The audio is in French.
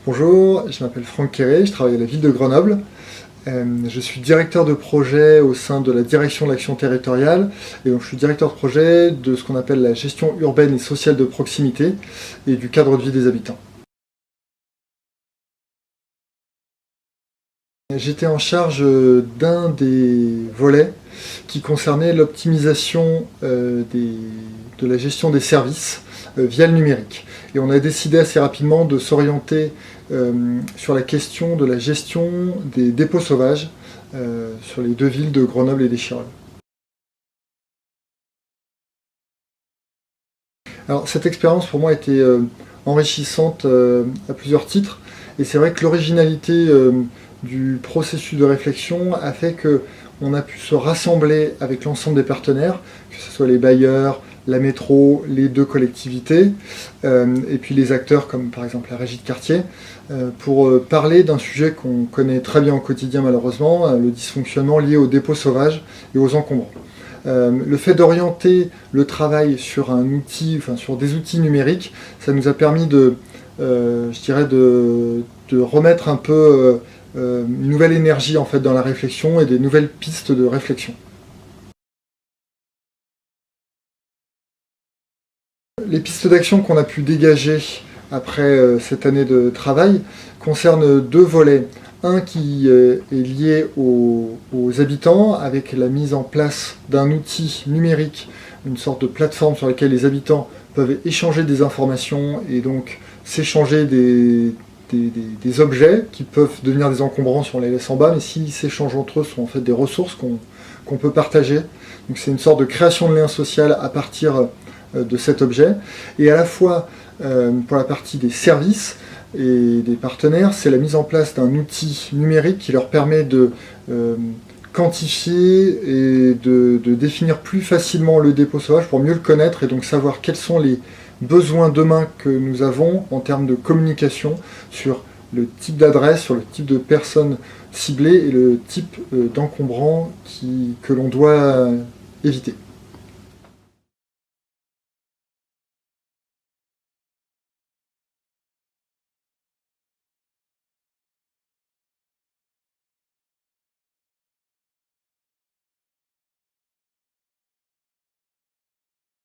Bonjour, je m'appelle Franck Quéré, je travaille à la ville de Grenoble. Je suis directeur de projet au sein de la direction de l'action territoriale et donc je suis directeur de projet de ce qu'on appelle la gestion urbaine et sociale de proximité et du cadre de vie des habitants. J'étais en charge d'un des volets qui concernait l'optimisation de la gestion des services via le numérique. Et on a décidé assez rapidement de s'orienter sur la question de la gestion des dépôts sauvages sur les deux villes de Grenoble et d'Échirolles. Alors cette expérience pour moi a été enrichissante à plusieurs titres, et c'est vrai que l'originalité du processus de réflexion a fait qu'on a pu se rassembler avec l'ensemble des partenaires, que ce soit les bailleurs, la métro, les deux collectivités, et puis les acteurs comme par exemple la régie de quartier, pour parler d'un sujet qu'on connaît très bien au quotidien malheureusement, le dysfonctionnement lié aux dépôts sauvages et aux encombrants. Le fait d'orienter le travail sur un outil, sur des outils numériques, ça nous a permis de remettre un peu une nouvelle énergie en fait dans la réflexion et des nouvelles pistes de réflexion. Les pistes d'action qu'on a pu dégager après cette année de travail concernent deux volets. Un qui est lié aux habitants, avec la mise en place d'un outil numérique, une sorte de plateforme sur laquelle les habitants peuvent échanger des informations et donc s'échanger des objets qui peuvent devenir des encombrants si on les laisse en bas, mais s'ils s'échangent entre eux, ce sont en fait des ressources qu'on peut partager. Donc c'est une sorte de création de lien social à partir de cet objet. Et à la fois, pour la partie des services et des partenaires, c'est la mise en place d'un outil numérique qui leur permet de quantifier et de définir plus facilement le dépôt sauvage pour mieux le connaître et donc savoir quels sont les besoins demain que nous avons en termes de communication sur le type d'adresse, sur le type de personnes ciblées et le type d'encombrant que l'on doit éviter.